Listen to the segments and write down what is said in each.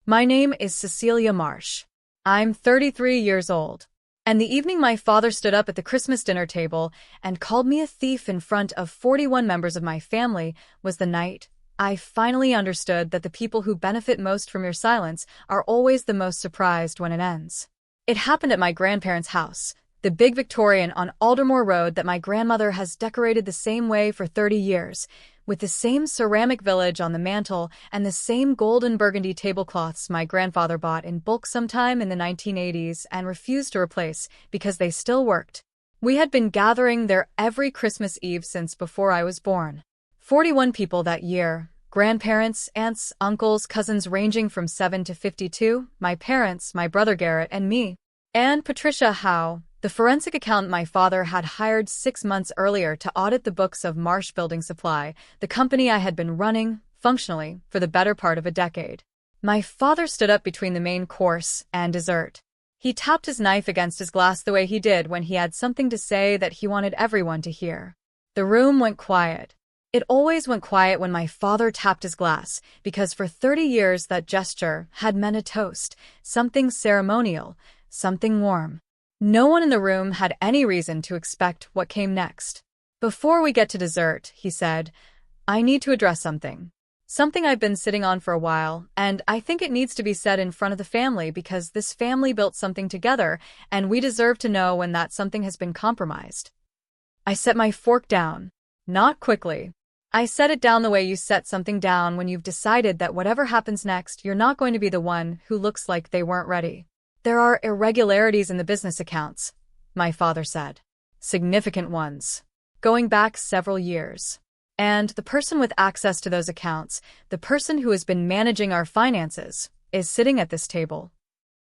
My name is Cecilia Marsh. I'm 33 years old. And the evening my father stood up at the Christmas dinner table and called me a thief in front of 41 members of my family was the night I finally understood that the people who benefit most from your silence are always the most surprised when it ends. It happened at my grandparents' house, the big Victorian on Aldermore Road that my grandmother has decorated the same way for 30 years, with the same ceramic village on the mantel and the same gold and burgundy tablecloths my grandfather bought in bulk sometime in the 1980s and refused to replace because they still worked. We had been gathering there every Christmas Eve since before I was born. 41 people that year, grandparents, aunts, uncles, cousins ranging from 7 to 52, my parents, my brother Garrett, and me. And Patricia Howe, the forensic accountant my father had hired 6 months earlier to audit the books of Marsh Building Supply, the company I had been running, functionally, for the better part of a decade. My father stood up between the main course and dessert. He tapped his knife against his glass the way he did when he had something to say that he wanted everyone to hear. The room went quiet. It always went quiet when my father tapped his glass, because for 30 years that gesture had meant a toast, something ceremonial, something warm. No one in the room had any reason to expect what came next. "Before we get to dessert," he said, "I need to address something. Something I've been sitting on for a while, and I think it needs to be said in front of the family because this family built something together, and we deserve to know when that something has been compromised." I set my fork down. Not quickly. I set it down the way you set something down when you've decided that whatever happens next, you're not going to be the one who looks like they weren't ready. "There are irregularities in the business accounts," my father said. "Significant ones. Going back several years. And the person with access to those accounts, the person who has been managing our finances, is sitting at this table."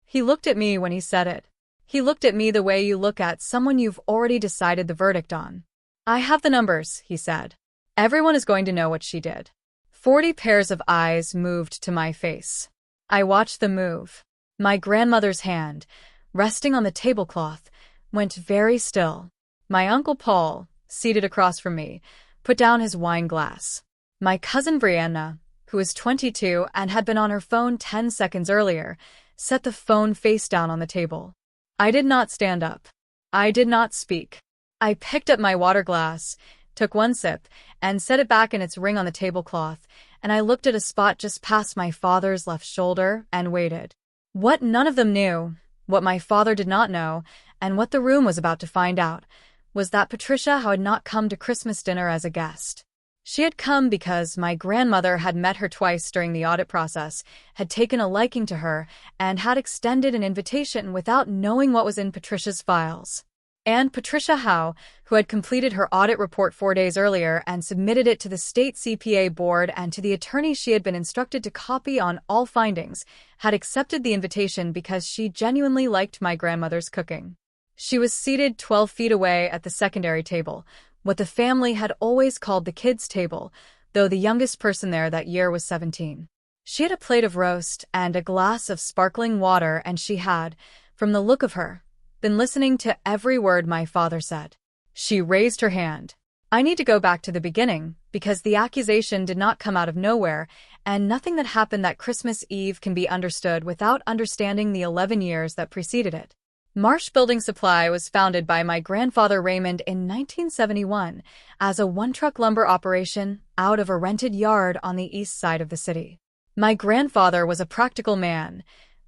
He looked at me when he said it. He looked at me the way you look at someone you've already decided the verdict on. "I have the numbers," he said. "Everyone is going to know what she did." 40 pairs of eyes moved to my face. I watched them move. My grandmother's hand, resting on the tablecloth, went very still. My Uncle Paul, seated across from me, put down his wine glass. My cousin Brianna, who was 22 and had been on her phone 10 seconds earlier, set the phone face down on the table. I did not stand up. I did not speak. I picked up my water glass, took one sip, and set it back in its ring on the tablecloth, and I looked at a spot just past my father's left shoulder and waited. What none of them knew, what my father did not know, and what the room was about to find out, was that Patricia had not come to Christmas dinner as a guest. She had come because my grandmother had met her twice during the audit process, had taken a liking to her, and had extended an invitation without knowing what was in Patricia's files. And Patricia Howe, who had completed her audit report 4 days earlier and submitted it to the state CPA board and to the attorney she had been instructed to copy on all findings, had accepted the invitation because she genuinely liked my grandmother's cooking. She was seated 12 feet away at the secondary table, what the family had always called the kids' table, though the youngest person there that year was 17. She had a plate of roast and a glass of sparkling water, and she had, from the look of her, been listening to every word my father said. She raised her hand. I need to go back to the beginning, because the accusation did not come out of nowhere, and nothing that happened that Christmas Eve can be understood without understanding the 11 years that preceded it. Marsh Building Supply was founded by my grandfather Raymond in 1971 as a one-truck lumber operation out of a rented yard on the east side of the city. My grandfather was a practical man,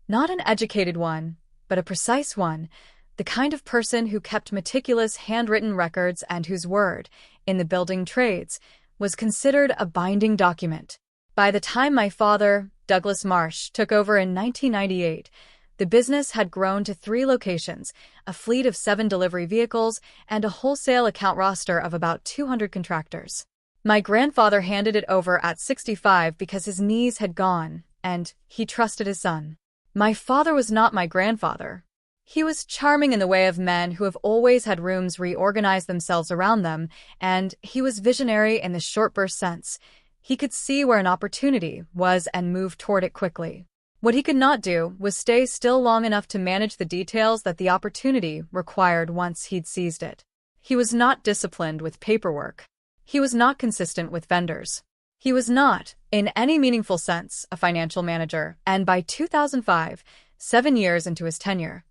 not an educated one, but a precise one, the kind of person who kept meticulous handwritten records and whose word, in the building trades, was considered a binding document. By the time my father, Douglas Marsh, took over in 1998, the business had grown to 3 locations, a fleet of 7 delivery vehicles, and a wholesale account roster of about 200 contractors. My grandfather handed it over at 65 because his knees had gone, and he trusted his son. My father was not my grandfather. He was charming in the way of men who have always had rooms reorganize themselves around them, and he was visionary in the short burst sense. He could see where an opportunity was and move toward it quickly. What he could not do was stay still long enough to manage the details that the opportunity required once he'd seized it. He was not disciplined with paperwork. He was not consistent with vendors. He was not, in any meaningful sense, a financial manager, and by 2005, 7 years into his tenure,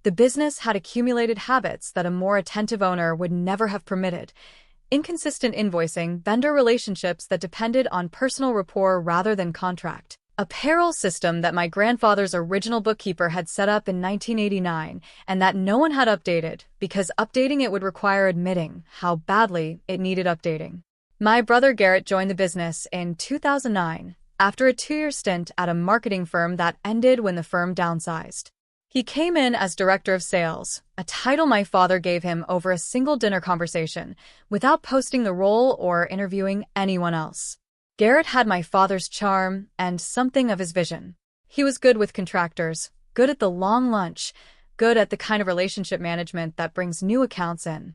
the business had accumulated habits that a more attentive owner would never have permitted. Inconsistent invoicing, vendor relationships that depended on personal rapport rather than contract. A payroll system that my grandfather's original bookkeeper had set up in 1989 and that no one had updated because updating it would require admitting how badly it needed updating. My brother Garrett joined the business in 2009 after a 2-year stint at a marketing firm that ended when the firm downsized. He came in as director of sales, a title my father gave him over a single dinner conversation, without posting the role or interviewing anyone else. Garrett had my father's charm and something of his vision. He was good with contractors, good at the long lunch, good at the kind of relationship management that brings new accounts in.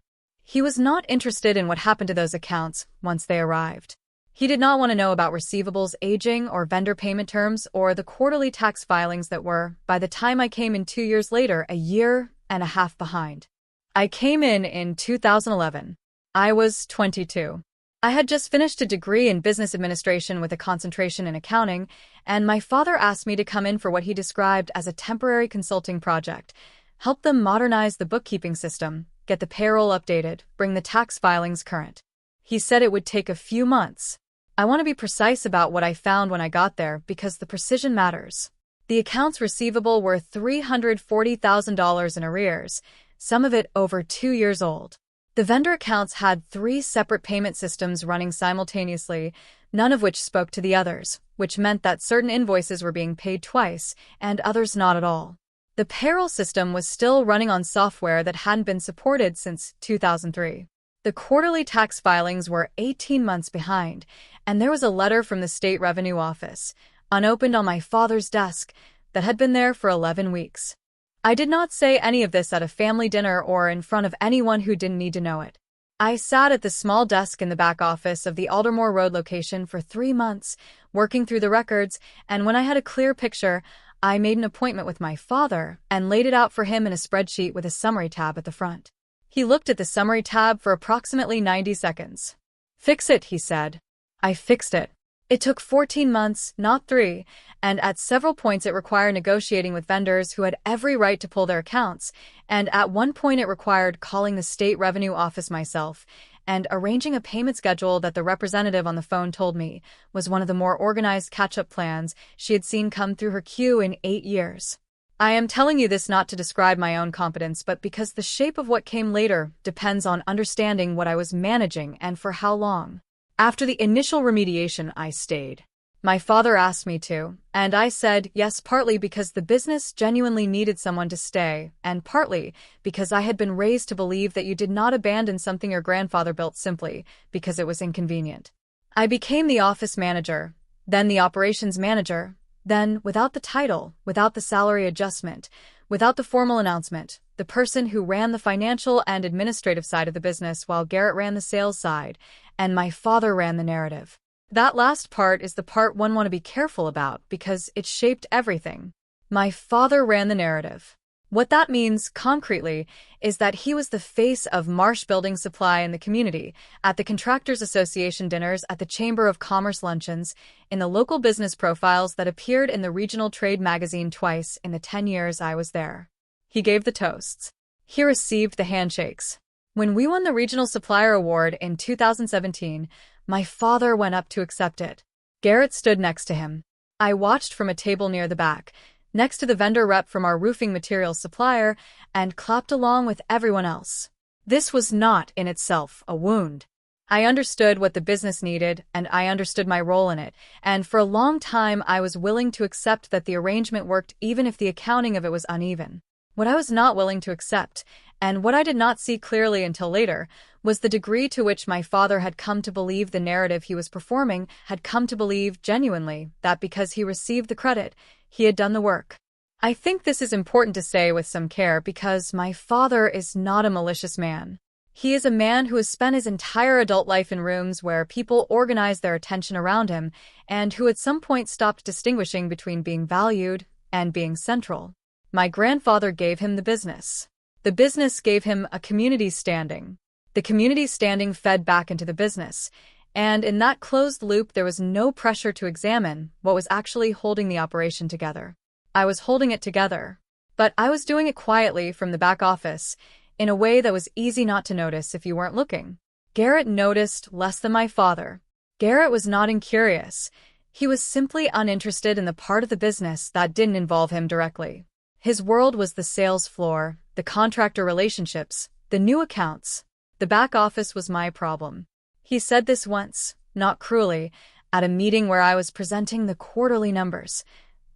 He was not interested in what happened to those accounts once they arrived. He did not want to know about receivables aging or vendor payment terms or the quarterly tax filings that were, by the time I came in 2 years later, a year and a half behind. I came in 2011. I was 22. I had just finished a degree in business administration with a concentration in accounting, and my father asked me to come in for what he described as a temporary consulting project, help them modernize the bookkeeping system, get the payroll updated, bring the tax filings current. He said it would take a few months. I want to be precise about what I found when I got there because the precision matters. The accounts receivable were $340,000 in arrears, some of it over 2 years old. The vendor accounts had 3 separate payment systems running simultaneously, none of which spoke to the others, which meant that certain invoices were being paid twice and others not at all. The payroll system was still running on software that hadn't been supported since 2003. The quarterly tax filings were 18 months behind, and there was a letter from the state revenue office, unopened on my father's desk, that had been there for 11 weeks. I did not say any of this at a family dinner or in front of anyone who didn't need to know it. I sat at the small desk in the back office of the Aldermore Road location for 3 months, working through the records, and when I had a clear picture, I made an appointment with my father and laid it out for him in a spreadsheet with a summary tab at the front. He looked at the summary tab for approximately 90 seconds. "Fix it," he said. I fixed it. It took 14 months, not 3, and at several points it required negotiating with vendors who had every right to pull their accounts, and at one point it required calling the state revenue office myself and arranging a payment schedule that the representative on the phone told me was one of the more organized catch-up plans she had seen come through her queue in 8 years. I am telling you this not to describe my own competence, but because the shape of what came later depends on understanding what I was managing and for how long. After the initial remediation, I stayed. My father asked me to, and I said yes, partly because the business genuinely needed someone to stay, and partly because I had been raised to believe that you did not abandon something your grandfather built simply because it was inconvenient. I became the office manager, then the operations manager, then, without the title, without the salary adjustment, without the formal announcement, the person who ran the financial and administrative side of the business while Garrett ran the sales side, and my father ran the narrative. That last part is the part one want to be careful about because it shaped everything. My father ran the narrative. What that means, concretely, is that he was the face of Marsh Building Supply in the community, at the Contractors Association dinners, at the Chamber of Commerce luncheons, in the local business profiles that appeared in the regional trade magazine twice in the 10 years I was there. He gave the toasts. He received the handshakes. When we won the Regional Supplier Award in 2017, my father went up to accept it. Garrett stood next to him. I watched from a table near the back, next to the vendor rep from our roofing materials supplier, and clapped along with everyone else. This was not, in itself, a wound. I understood what the business needed, and I understood my role in it, and for a long time I was willing to accept that the arrangement worked even if the accounting of it was uneven. What I was not willing to accept, and what I did not see clearly until later, was the degree to which my father had come to believe the narrative he was performing, had come to believe genuinely that because he received the credit, he had done the work. I think this is important to say with some care because my father is not a malicious man. He is a man who has spent his entire adult life in rooms where people organize their attention around him and who at some point stopped distinguishing between being valued and being central. My grandfather gave him the business. The business gave him a community standing. The community standing fed back into the business, And in that closed loop, there was no pressure to examine what was actually holding the operation together. I was holding it together, but I was doing it quietly from the back office, in a way that was easy not to notice if you weren't looking. Garrett noticed less than my father. Garrett was not incurious. He was simply uninterested in the part of the business that didn't involve him directly. His world was the sales floor, the contractor relationships, the new accounts. The back office was my problem. He said this once, not cruelly, at a meeting where I was presenting the quarterly numbers.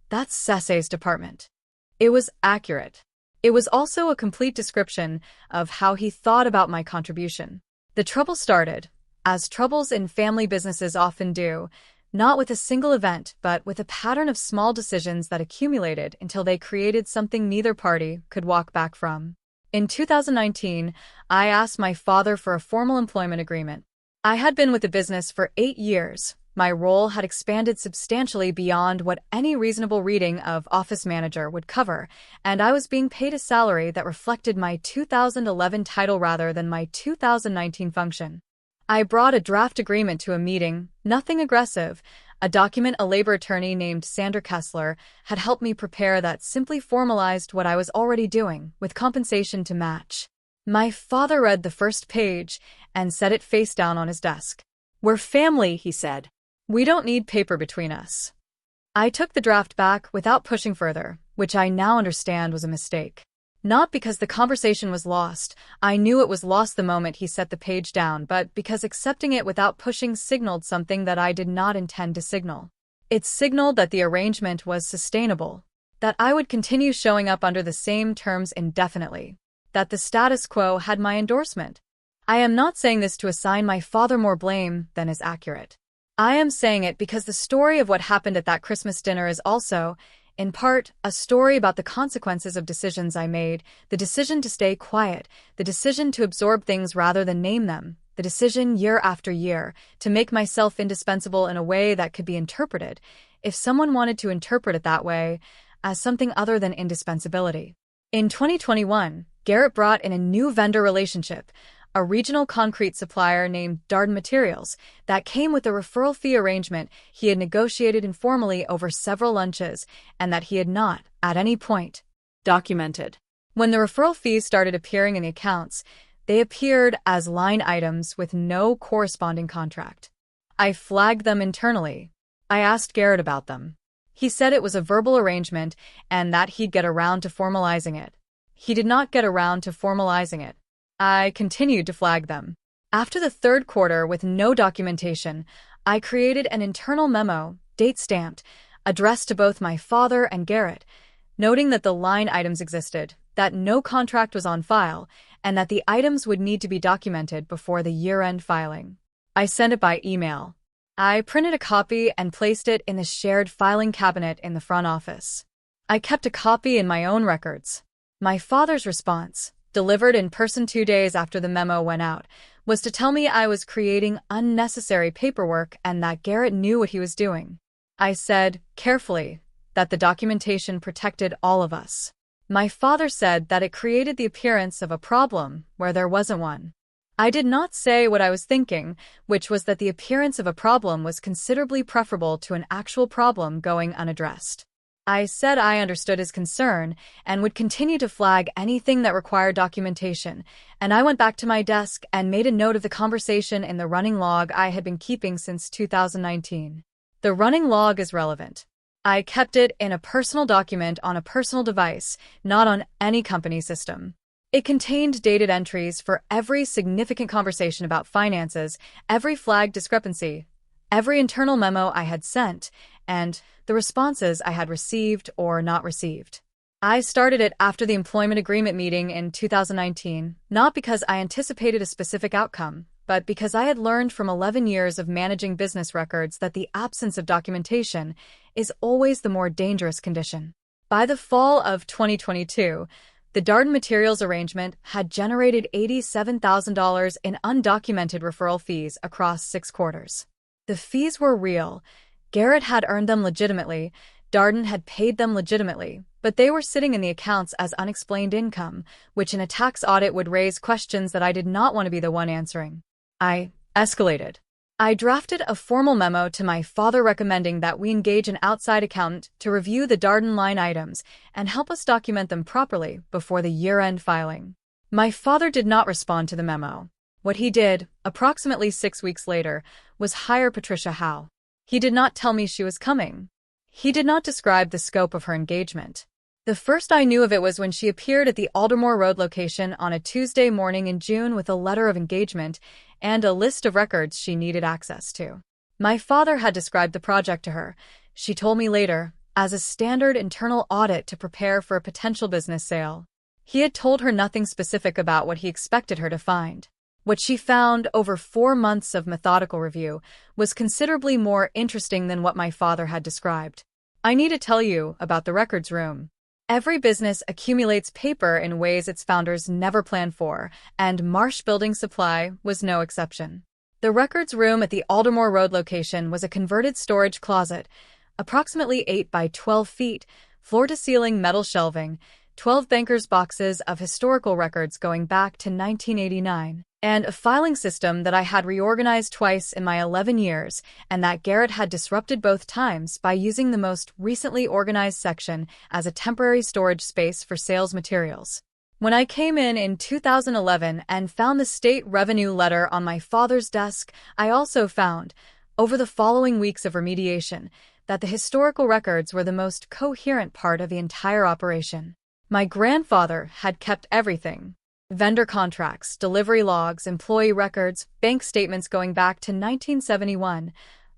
That's Sesay's department. It was accurate. It was also a complete description of how he thought about my contribution. The trouble started, as troubles in family businesses often do, not with a single event, but with a pattern of small decisions that accumulated until they created something neither party could walk back from. In 2019, I asked my father for a formal employment agreement. I had been with the business for 8 years. My role had expanded substantially beyond what any reasonable reading of office manager would cover, and I was being paid a salary that reflected my 2011 title rather than my 2019 function. I brought a draft agreement to a meeting, nothing aggressive. A document a labor attorney named Sandra Kessler had helped me prepare that simply formalized what I was already doing, with compensation to match. My father read the first page and set it face down on his desk. "We're family," he said. "We don't need paper between us." I took the draft back without pushing further, which I now understand was a mistake. Not because the conversation was lost. I knew it was lost the moment he set the page down, but because accepting it without pushing signaled something that I did not intend to signal. It signaled that the arrangement was sustainable, that I would continue showing up under the same terms indefinitely, that the status quo had my endorsement. I am not saying this to assign my father more blame than is accurate. I am saying it because the story of what happened at that Christmas dinner is also, in part, a story about the consequences of decisions I made, the decision to stay quiet, the decision to absorb things rather than name them, the decision year after year to make myself indispensable in a way that could be interpreted, if someone wanted to interpret it that way, as something other than indispensability. In 2021, Garrett brought in a new vendor relationship, a regional concrete supplier named Darden Materials, that came with a referral fee arrangement he had negotiated informally over several lunches and that he had not, at any point, documented. When the referral fees started appearing in the accounts, they appeared as line items with no corresponding contract. I flagged them internally. I asked Garrett about them. He said it was a verbal arrangement and that he'd get around to formalizing it. He did not get around to formalizing it. I continued to flag them. After the third quarter, with no documentation, I created an internal memo, date-stamped, addressed to both my father and Garrett, noting that the line items existed, that no contract was on file, and that the items would need to be documented before the year-end filing. I sent it by email. I printed a copy and placed it in the shared filing cabinet in the front office. I kept a copy in my own records. My father's response, delivered in person 2 days after the memo went out, was to tell me I was creating unnecessary paperwork and that Garrett knew what he was doing. I said, carefully, that the documentation protected all of us. My father said that it created the appearance of a problem where there wasn't one. I did not say what I was thinking, which was that the appearance of a problem was considerably preferable to an actual problem going unaddressed. I said I understood his concern and would continue to flag anything that required documentation, and I went back to my desk and made a note of the conversation in the running log I had been keeping since 2019. The running log is relevant. I kept it in a personal document on a personal device, not on any company system. It contained dated entries for every significant conversation about finances, every flagged discrepancy, every internal memo I had sent, and the responses I had received or not received. I started it after the employment agreement meeting in 2019, not because I anticipated a specific outcome, but because I had learned from 11 years of managing business records that the absence of documentation is always the more dangerous condition. By the fall of 2022, the Darden Materials arrangement had generated $87,000 in undocumented referral fees across 6 quarters. The fees were real. Garrett had earned them legitimately, Darden had paid them legitimately, but they were sitting in the accounts as unexplained income, which in a tax audit would raise questions that I did not want to be the one answering. I escalated. I drafted a formal memo to my father recommending that we engage an outside accountant to review the Darden line items and help us document them properly before the year-end filing. My father did not respond to the memo. What he did, approximately 6 weeks later, was hire Patricia Howe. He did not tell me she was coming. He did not describe the scope of her engagement. The first I knew of it was when she appeared at the Aldermore Road location on a Tuesday morning in June with a letter of engagement and a list of records she needed access to. My father had described the project to her, she told me later, as a standard internal audit to prepare for a potential business sale. He had told her nothing specific about what he expected her to find. What she found over 4 months of methodical review was considerably more interesting than what my father had described. I need to tell you about the records room. Every business accumulates paper in ways its founders never planned for, and Marsh Building Supply was no exception. The records room at the Aldermore Road location was a converted storage closet, approximately 8 by 12 feet, floor-to-ceiling metal shelving, 12 bankers' boxes of historical records going back to 1989, and a filing system that I had reorganized twice in my 11 years, and that Garrett had disrupted both times by using the most recently organized section as a temporary storage space for sales materials. When I came in 2011 and found the state revenue letter on my father's desk, I also found, over the following weeks of remediation, that the historical records were the most coherent part of the entire operation. My grandfather had kept everything. Vendor contracts, delivery logs, employee records, bank statements going back to 1971,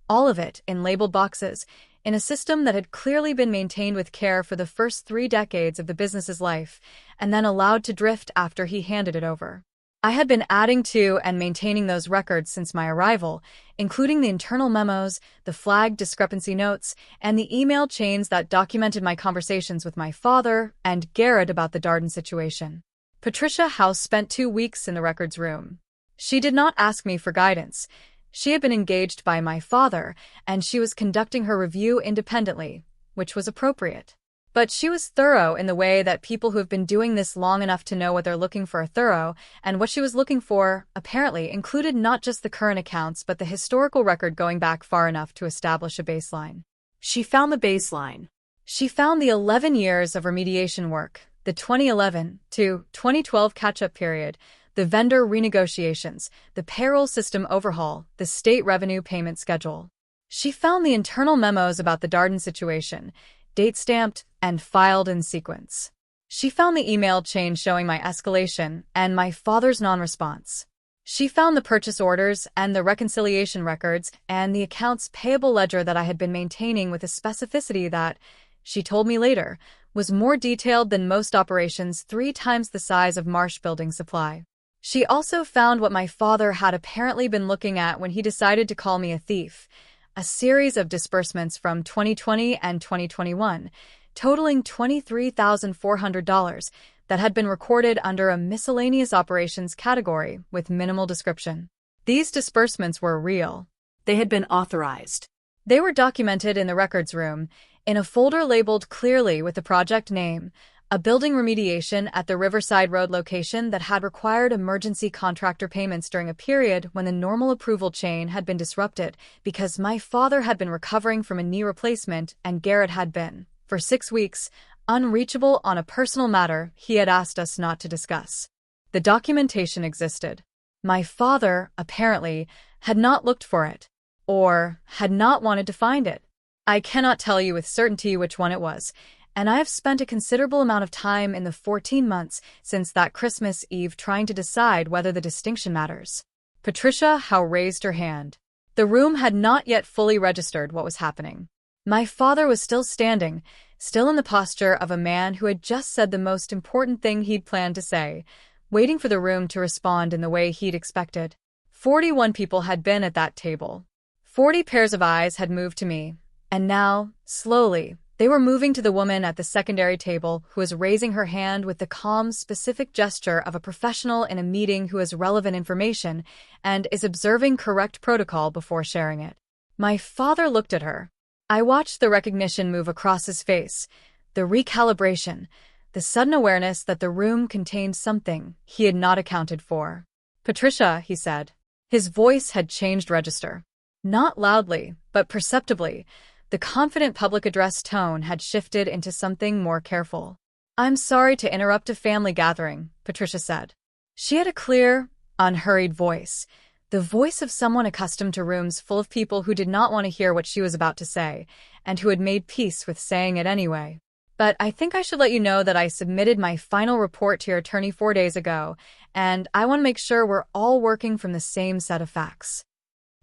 all of it in labeled boxes, in a system that had clearly been maintained with care for the first 3 decades of the business's life, and then allowed to drift after he handed it over. I had been adding to and maintaining those records since my arrival, including the internal memos, the flagged discrepancy notes, and the email chains that documented my conversations with my father and Garrett about the Darden situation. Patricia Howe spent 2 weeks in the records room. She did not ask me for guidance. She had been engaged by my father, and she was conducting her review independently, which was appropriate. But she was thorough in the way that people who have been doing this long enough to know what they're looking for are thorough, and what she was looking for, apparently, included not just the current accounts but the historical record going back far enough to establish a baseline. She found the baseline. She found the 11 years of remediation work, the 2011 to 2012 catch-up period, the vendor renegotiations, the payroll system overhaul, the state revenue payment schedule. She found the internal memos about the Darden situation, date-stamped and filed in sequence. She found the email chain showing my escalation and my father's non-response. She found the purchase orders and the reconciliation records and the accounts payable ledger that I had been maintaining with a specificity that, she told me later, was more detailed than most operations 3 times the size of Marsh Building Supply. She also found what my father had apparently been looking at when he decided to call me a thief, a series of disbursements from 2020 and 2021, totaling $23,400 that had been recorded under a miscellaneous operations category with minimal description. These disbursements were real. They had been authorized. They were documented in the records room, in a folder labeled clearly with the project name, a building remediation at the Riverside Road location that had required emergency contractor payments during a period when the normal approval chain had been disrupted because my father had been recovering from a knee replacement and Garrett had been, for 6 weeks, unreachable on a personal matter he had asked us not to discuss. The documentation existed. My father, apparently, had not looked for it, or had not wanted to find it. I cannot tell you with certainty which one it was, and I have spent a considerable amount of time in the 14 months since that Christmas Eve trying to decide whether the distinction matters. Patricia Howe raised her hand. The room had not yet fully registered what was happening. My father was still standing, still in the posture of a man who had just said the most important thing he'd planned to say, waiting for the room to respond in the way he'd expected. 41 people had been at that table. 40 pairs of eyes had moved to me, and now, slowly, they were moving to the woman at the secondary table who was raising her hand with the calm, specific gesture of a professional in a meeting who has relevant information and is observing correct protocol before sharing it. My father looked at her. I watched the recognition move across his face, the recalibration, the sudden awareness that the room contained something he had not accounted for. "Patricia," he said. His voice had changed register. Not loudly, but perceptibly, the confident public address tone had shifted into something more careful. "I'm sorry to interrupt a family gathering," Patricia said. She had a clear, unhurried voice, the voice of someone accustomed to rooms full of people who did not want to hear what she was about to say, and who had made peace with saying it anyway. "But I think I should let you know that I submitted my final report to your attorney 4 days ago, and I want to make sure we're all working from the same set of facts."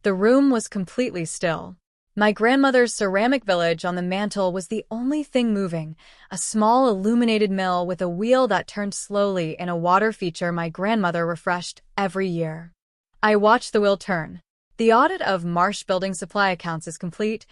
The room was completely still. My grandmother's ceramic village on the mantel was the only thing moving, a small illuminated mill with a wheel that turned slowly in a water feature my grandmother refreshed every year. I watched the wheel turn. "The audit of Marsh Building Supply accounts is complete,"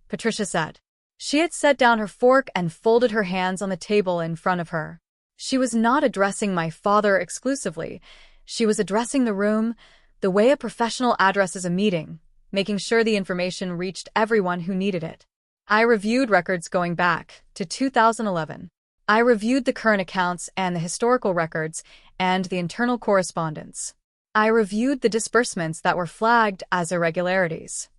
Patricia said. She had set down her fork and folded her hands on the table in front of her. She was not addressing my father exclusively. She was addressing the room, the way a professional addresses a meeting, making sure the information reached everyone who needed it. I reviewed records going back to 2011. I reviewed the current accounts and the historical records and the internal correspondence. I reviewed the disbursements that were flagged as irregularities.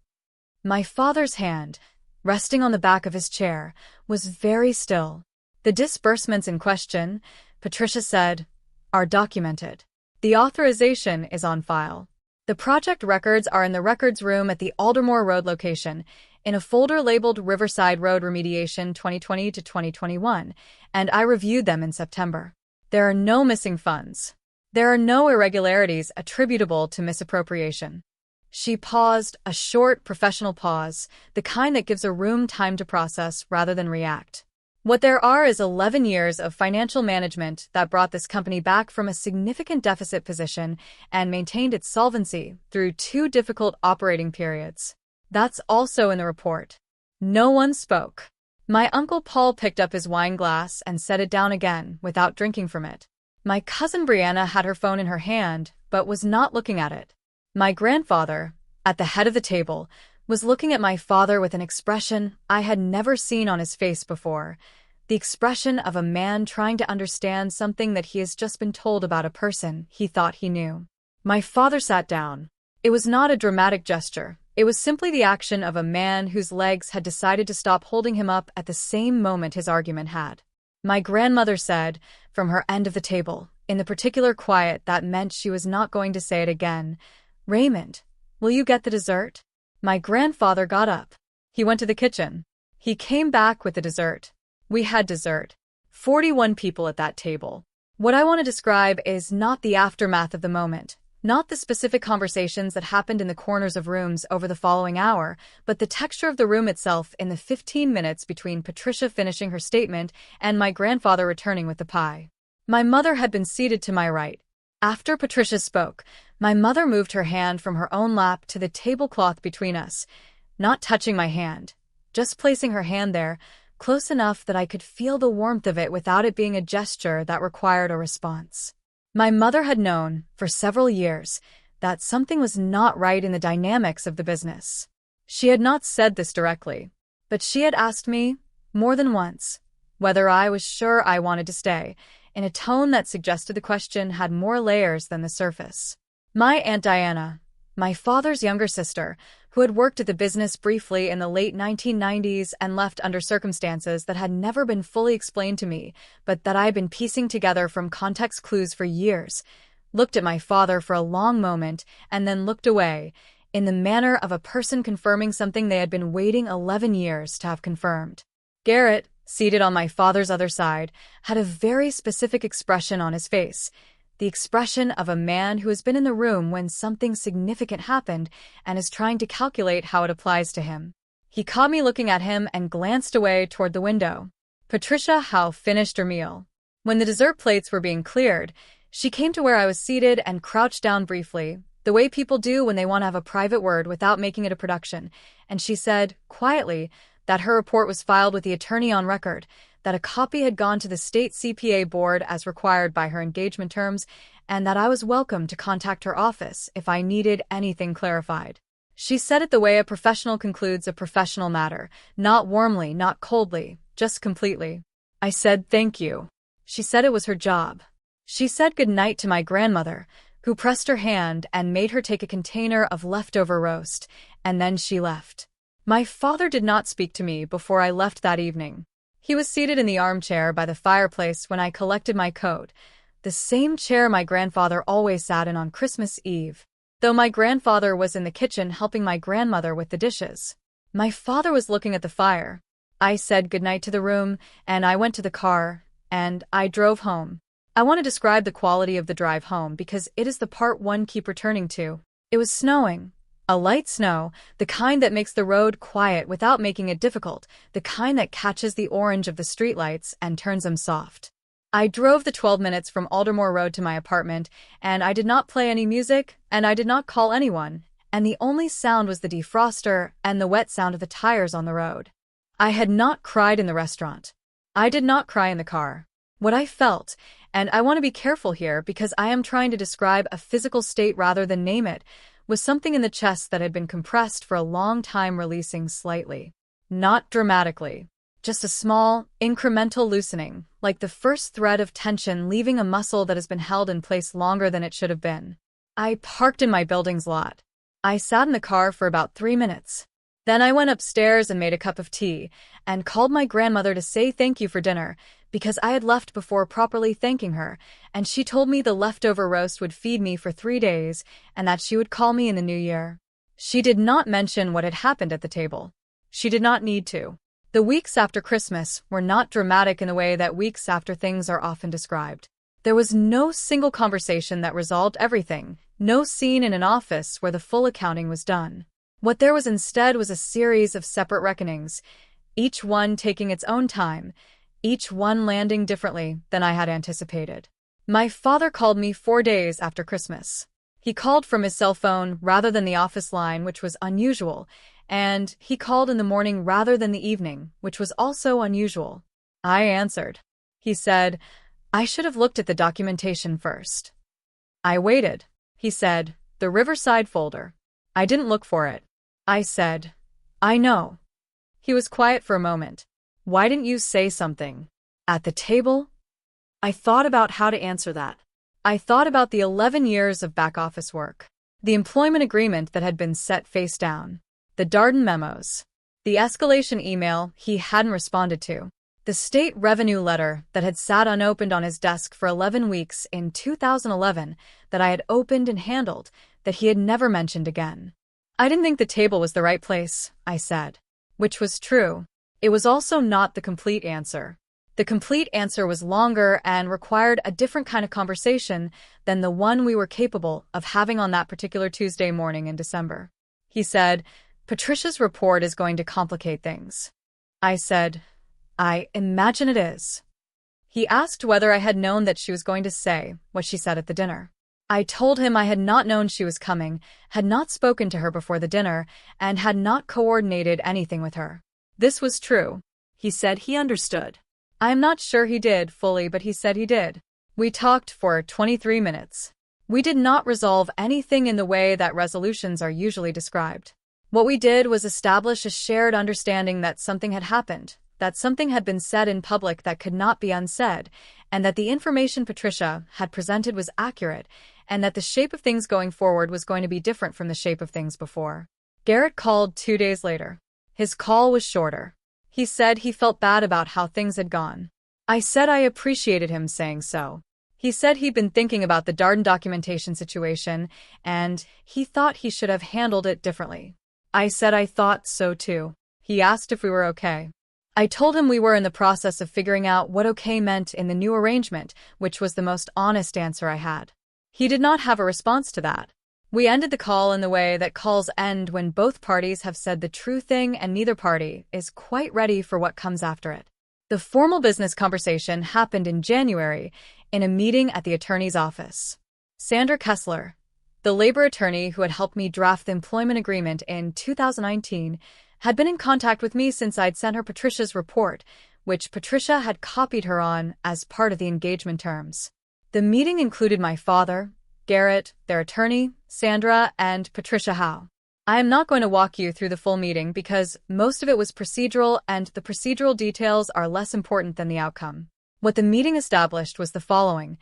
My father's hand, resting on the back of his chair, was very still. "The disbursements in question," Patricia said, "are documented. The authorization is on file. The project records are in the records room at the Aldermore Road location, in a folder labeled Riverside Road Remediation 2020 to 2021, and I reviewed them in September. There are no missing funds. There are no irregularities attributable to misappropriation." She paused, a short, professional pause, the kind that gives a room time to process rather than react. "What there are is 11 years of financial management that brought this company back from a significant deficit position and maintained its solvency through 2 difficult operating periods. That's also in the report." No one spoke. My Uncle Paul picked up his wine glass and set it down again without drinking from it. My cousin Brianna had her phone in her hand, but was not looking at it. My grandfather, at the head of the table, was looking at my father with an expression I had never seen on his face before, the expression of a man trying to understand something that he has just been told about a person he thought he knew. My father sat down. It was not a dramatic gesture. It was simply the action of a man whose legs had decided to stop holding him up at the same moment his argument had. My grandmother said, from her end of the table, in the particular quiet that meant she was not going to say it again, "Raymond, will you get the dessert?" My grandfather got up. He went to the kitchen. He came back with the dessert. We had dessert. 41 people at that table. What I want to describe is not the aftermath of the moment, not the specific conversations that happened in the corners of rooms over the following hour, but the texture of the room itself in the 15 minutes between Patricia finishing her statement and my grandfather returning with the pie. My mother had been seated to my right. After Patricia spoke, my mother moved her hand from her own lap to the tablecloth between us, not touching my hand, just placing her hand there, close enough that I could feel the warmth of it without it being a gesture that required a response. My mother had known, for several years, that something was not right in the dynamics of the business. She had not said this directly, but she had asked me, more than once, whether I was sure I wanted to stay, in a tone that suggested the question had more layers than the surface. My Aunt Diana, my father's younger sister, who had worked at the business briefly in the late 1990s and left under circumstances that had never been fully explained to me, but that I had been piecing together from context clues for years, looked at my father for a long moment and then looked away, in the manner of a person confirming something they had been waiting 11 years to have confirmed. Garrett, seated on my father's other side, had a very specific expression on his face, the expression of a man who has been in the room when something significant happened and is trying to calculate how it applies to him. He caught me looking at him and glanced away toward the window. Patricia Howe finished her meal. When the dessert plates were being cleared, she came to where I was seated and crouched down briefly, the way people do when they want to have a private word without making it a production, and she said, quietly, that her report was filed with the attorney on record, that a copy had gone to the state CPA board as required by her engagement terms, and that I was welcome to contact her office if I needed anything clarified. She said it the way a professional concludes a professional matter, not warmly, not coldly, just completely. I said thank you. She said it was her job. She said good night to my grandmother, who pressed her hand and made her take a container of leftover roast, and then she left. My father did not speak to me before I left that evening. He was seated in the armchair by the fireplace when I collected my coat, the same chair my grandfather always sat in on Christmas Eve, though my grandfather was in the kitchen helping my grandmother with the dishes. My father was looking at the fire. I said goodnight to the room, and I went to the car, and I drove home. I want to describe the quality of the drive home because it is the part one keep returning to. It was snowing. A light snow, the kind that makes the road quiet without making it difficult, the kind that catches the orange of the streetlights and turns them soft. I drove the 12 minutes from Aldermore Road to my apartment, and I did not play any music, and I did not call anyone, and the only sound was the defroster and the wet sound of the tires on the road. I had not cried in the restaurant. I did not cry in the car. What I felt, and I want to be careful here because I am trying to describe a physical state rather than name it, was something in the chest that had been compressed for a long time, releasing slightly. Not dramatically. Just a small, incremental loosening, like the first thread of tension leaving a muscle that has been held in place longer than it should have been. I parked in my building's lot. I sat in the car for about 3 minutes. Then I went upstairs and made a cup of tea, and called my grandmother to say thank you for dinner, because I had left before properly thanking her, and she told me the leftover roast would feed me for 3 days, and that she would call me in the new year. She did not mention what had happened at the table. She did not need to. The weeks after Christmas were not dramatic in the way that weeks after things are often described. There was no single conversation that resolved everything, no scene in an office where the full accounting was done. What there was instead was a series of separate reckonings, each one taking its own time, each one landing differently than I had anticipated. My father called me 4 days after Christmas. He called from his cell phone rather than the office line, which was unusual, and he called in the morning rather than the evening, which was also unusual. I answered. He said, "I should have looked at the documentation first." I waited. He said, "The Riverside folder." I didn't look for it. I said, "I know." He was quiet for a moment. "Why didn't you say something? At the table?" I thought about how to answer that. I thought about the 11 years of back office work, the employment agreement that had been set face down, the Darden memos, the escalation email he hadn't responded to, the state revenue letter that had sat unopened on his desk for 11 weeks in 2011 that I had opened and handled, that he had never mentioned again. I didn't think the table was the right place, I said. Which was true. It was also not the complete answer. The complete answer was longer and required a different kind of conversation than the one we were capable of having on that particular Tuesday morning in December. He said, "Patricia's report is going to complicate things." I said, "I imagine it is." He asked whether I had known that she was going to say what she said at the dinner. I told him I had not known she was coming, had not spoken to her before the dinner, and had not coordinated anything with her. This was true. He said he understood. I am not sure he did fully, but he said he did. We talked for 23 minutes. We did not resolve anything in the way that resolutions are usually described. What we did was establish a shared understanding that something had happened, that something had been said in public that could not be unsaid, and that the information Patricia had presented was accurate, and that the shape of things going forward was going to be different from the shape of things before. Garrett called 2 days later. His call was shorter. He said he felt bad about how things had gone. I said I appreciated him saying so. He said he'd been thinking about the Darden documentation situation, and he thought he should have handled it differently. I said I thought so too. He asked if we were okay. I told him we were in the process of figuring out what okay meant in the new arrangement, which was the most honest answer I had. He did not have a response to that. We ended the call in the way that calls end when both parties have said the true thing and neither party is quite ready for what comes after it. The formal business conversation happened in January in a meeting at the attorney's office. Sandra Kessler, the labor attorney who had helped me draft the employment agreement in 2019, had been in contact with me since I'd sent her Patricia's report, which Patricia had copied her on as part of the engagement terms. The meeting included my father, Garrett, their attorney, Sandra, and Patricia Howe. I am not going to walk you through the full meeting because most of it was procedural and the procedural details are less important than the outcome. What the meeting established was the following.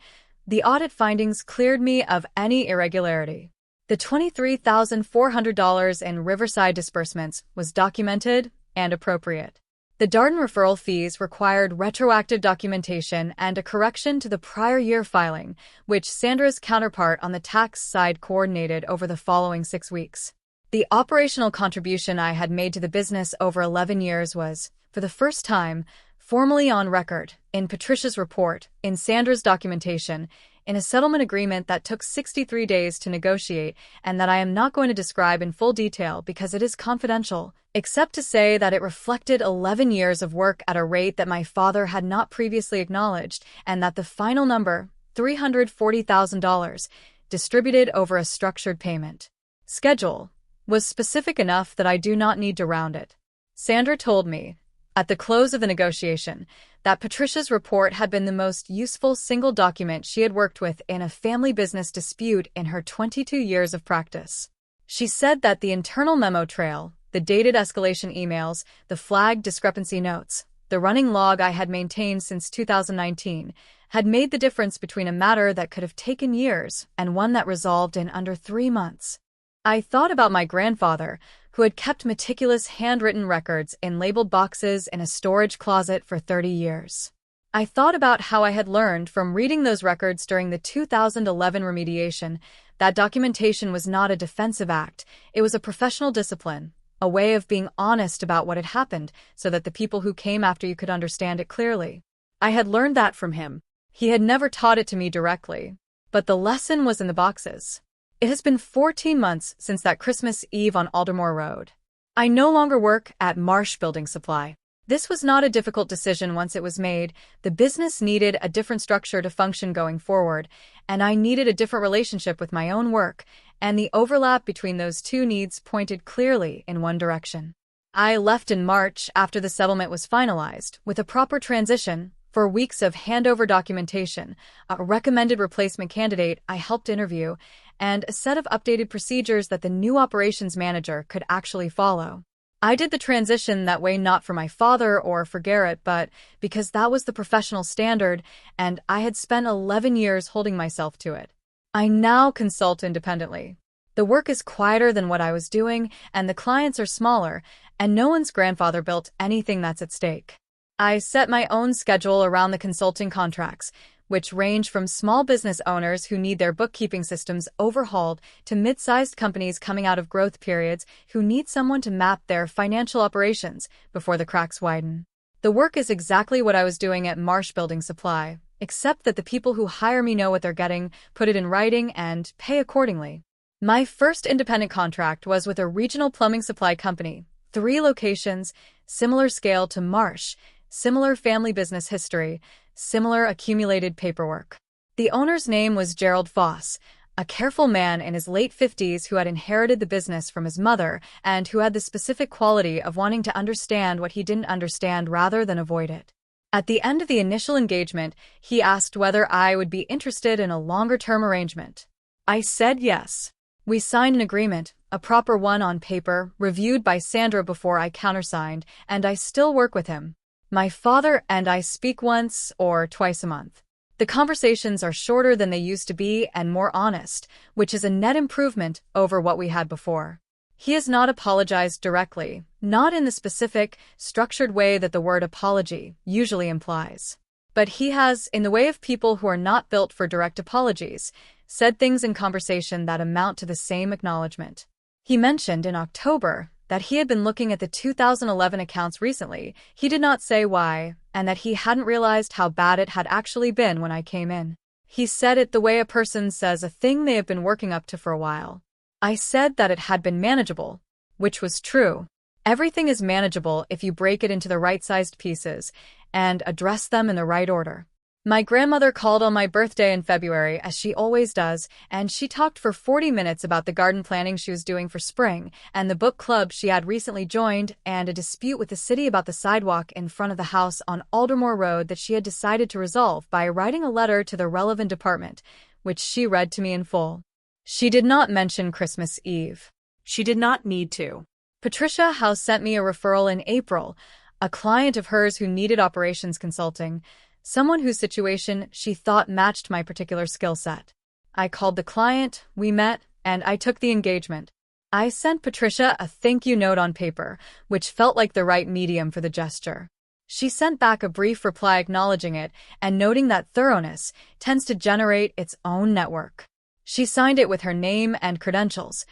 The audit findings cleared me of any irregularity. The $23,400 in Riverside disbursements was documented and appropriate. The Darden referral fees required retroactive documentation and a correction to the prior year filing, which Sandra's counterpart on the tax side coordinated over the following 6 weeks. The operational contribution I had made to the business over 11 years was, for the first time, formally on record, in Patricia's report, in Sandra's documentation, in a settlement agreement that took 63 days to negotiate and that I am not going to describe in full detail because it is confidential, except to say that it reflected 11 years of work at a rate that my father had not previously acknowledged, and that the final number, $340,000, distributed over a structured payment schedule, was specific enough that I do not need to round it. Sandra told me, at the close of the negotiation, that Patricia's report had been the most useful single document she had worked with in a family business dispute in her 22 years of practice. She said that the internal memo trail, the dated escalation emails, the flagged discrepancy notes, the running log I had maintained since 2019, had made the difference between a matter that could have taken years and one that resolved in under 3 months. I thought about my grandfather, who had kept meticulous handwritten records in labeled boxes in a storage closet for 30 years. I thought about how I had learned from reading those records during the 2011 remediation that documentation was not a defensive act, it was a professional discipline, a way of being honest about what had happened so that the people who came after you could understand it clearly. I had learned that from him. He had never taught it to me directly, but the lesson was in the boxes. It has been 14 months since that Christmas Eve on Aldermore Road. I no longer work at Marsh Building Supply. This was not a difficult decision once it was made. The business needed a different structure to function going forward, and I needed a different relationship with my own work, and the overlap between those two needs pointed clearly in one direction. I left in March after the settlement was finalized, with a proper transition, for weeks of handover documentation, a recommended replacement candidate I helped interview, and a set of updated procedures that the new operations manager could actually follow. I did the transition that way not for my father or for Garrett, but because that was the professional standard, and I had spent 11 years holding myself to it. I now consult independently. The work is quieter than what I was doing, and the clients are smaller, and no one's grandfather built anything that's at stake. I set my own schedule around the consulting contracts, which range from small business owners who need their bookkeeping systems overhauled to mid-sized companies coming out of growth periods who need someone to map their financial operations before the cracks widen. The work is exactly what I was doing at Marsh Building Supply, except that the people who hire me know what they're getting, put it in writing, and pay accordingly. My first independent contract was with a regional plumbing supply company, 3 locations, similar scale to Marsh, similar family business history, similar accumulated paperwork. The owner's name was Gerald Foss, a careful man in his late 50s who had inherited the business from his mother and who had the specific quality of wanting to understand what he didn't understand rather than avoid it. At the end of the initial engagement, he asked whether I would be interested in a longer-term arrangement. I said yes. We signed an agreement, a proper one on paper, reviewed by Sandra before I countersigned, and I still work with him. My father and I speak once or twice a month. The conversations are shorter than they used to be and more honest, which is a net improvement over what we had before. He has not apologized directly, not in the specific, structured way that the word apology usually implies. But he has, in the way of people who are not built for direct apologies, said things in conversation that amount to the same acknowledgement. He mentioned in October that he had been looking at the 2011 accounts recently, he did not say why, and that he hadn't realized how bad it had actually been when I came in. He said it the way a person says a thing they have been working up to for a while. I said that it had been manageable, which was true. Everything is manageable if you break it into the right-sized pieces and address them in the right order. My grandmother called on my birthday in February, as she always does, and she talked for 40 minutes about the garden planning she was doing for spring, and the book club she had recently joined, and a dispute with the city about the sidewalk in front of the house on Aldermore Road that she had decided to resolve by writing a letter to the relevant department, which she read to me in full. She did not mention Christmas Eve. She did not need to. Patricia House sent me a referral in April, a client of hers who needed operations consulting, someone whose situation she thought matched my particular skill set. I called the client, we met, and I took the engagement. I sent Patricia a thank you note on paper, which felt like the right medium for the gesture. She sent back a brief reply acknowledging it and noting that thoroughness tends to generate its own network. She signed it with her name and credentials.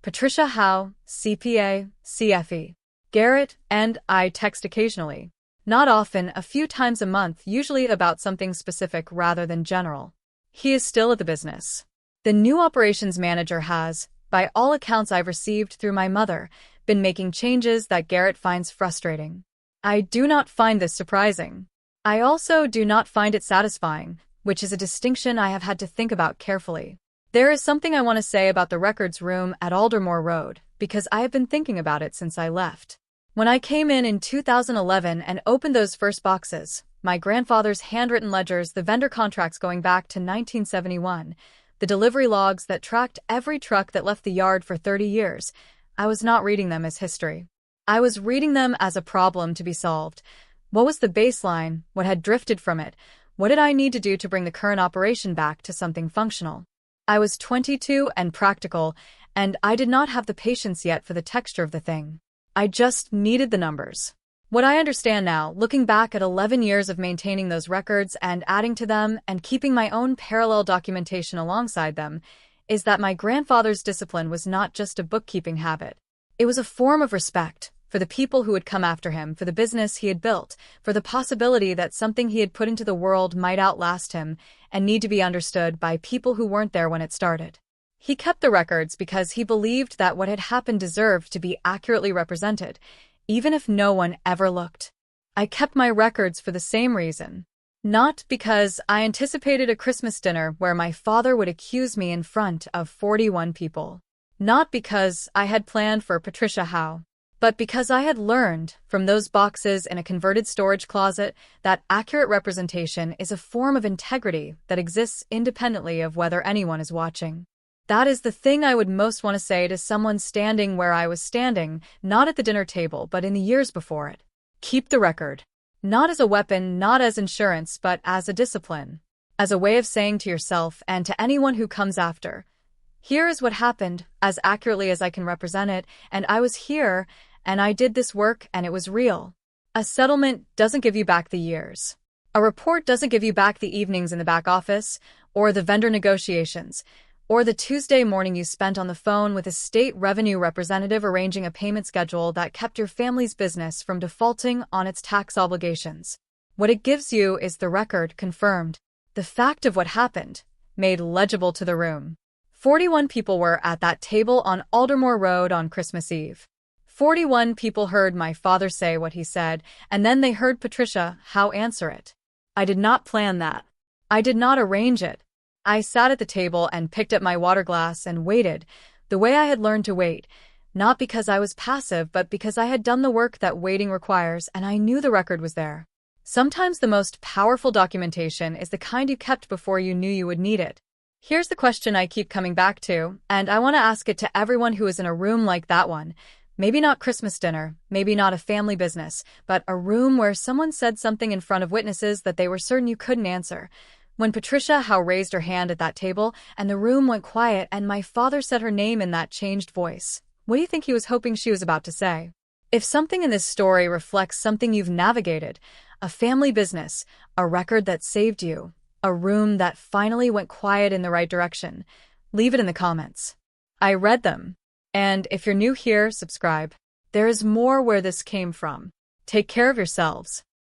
Patricia Howe, CPA, CFE. Garrett, and I text occasionally. Not often, a few times a month, usually about something specific rather than general. He is still at the business. The new operations manager has, by all accounts I've received through my mother, been making changes that Garrett finds frustrating. I do not find this surprising. I also do not find it satisfying, which is a distinction I have had to think about carefully. There is something I want to say about the records room at Aldermore Road, because I have been thinking about it since I left. When I came in 2011 and opened those first boxes, my grandfather's handwritten ledgers, the vendor contracts going back to 1971, the delivery logs that tracked every truck that left the yard for 30 years, I was not reading them as history. I was reading them as a problem to be solved. What was the baseline? What had drifted from it? What did I need to do to bring the current operation back to something functional? I was 22 and practical, and I did not have the patience yet for the texture of the thing. I just needed the numbers. What I understand now, looking back at 11 years of maintaining those records and adding to them and keeping my own parallel documentation alongside them, is that my grandfather's discipline was not just a bookkeeping habit. It was a form of respect for the people who would come after him, for the business he had built, for the possibility that something he had put into the world might outlast him and need to be understood by people who weren't there when it started. He kept the records because he believed that what had happened deserved to be accurately represented, even if no one ever looked. I kept my records for the same reason. Not because I anticipated a Christmas dinner where my father would accuse me in front of 41 people. Not because I had planned for Patricia Howe. But because I had learned from those boxes in a converted storage closet that accurate representation is a form of integrity that exists independently of whether anyone is watching. That is the thing I would most want to say to someone standing where I was standing, not at the dinner table, but in the years before it. Keep the record. Not as a weapon, not as insurance, but as a discipline. As a way of saying to yourself and to anyone who comes after, here is what happened, as accurately as I can represent it, and I was here, and I did this work, and it was real. A settlement doesn't give you back the years. A report doesn't give you back the evenings in the back office, or the vendor negotiations, or the Tuesday morning you spent on the phone with a state revenue representative arranging a payment schedule that kept your family's business from defaulting on its tax obligations. What it gives you is the record confirmed, the fact of what happened, made legible to the room. 41 people were at that table on Aldermore Road on Christmas Eve. 41 people heard my father say what he said, and then they heard Patricia Howe answer it. I did not plan that. I did not arrange it. I sat at the table and picked up my water glass and waited, the way I had learned to wait, not because I was passive but because I had done the work that waiting requires and I knew the record was there. Sometimes the most powerful documentation is the kind you kept before you knew you would need it. Here's the question I keep coming back to, and I want to ask it to everyone who is in a room like that one. Maybe not Christmas dinner, maybe not a family business, but a room where someone said something in front of witnesses that they were certain you couldn't answer. When Patricia Howe raised her hand at that table and the room went quiet and my father said her name in that changed voice, what do you think he was hoping she was about to say? If something in this story reflects something you've navigated, a family business, a record that saved you, a room that finally went quiet in the right direction, leave it in the comments. I read them. And if you're new here, subscribe. There is more where this came from. Take care of yourselves.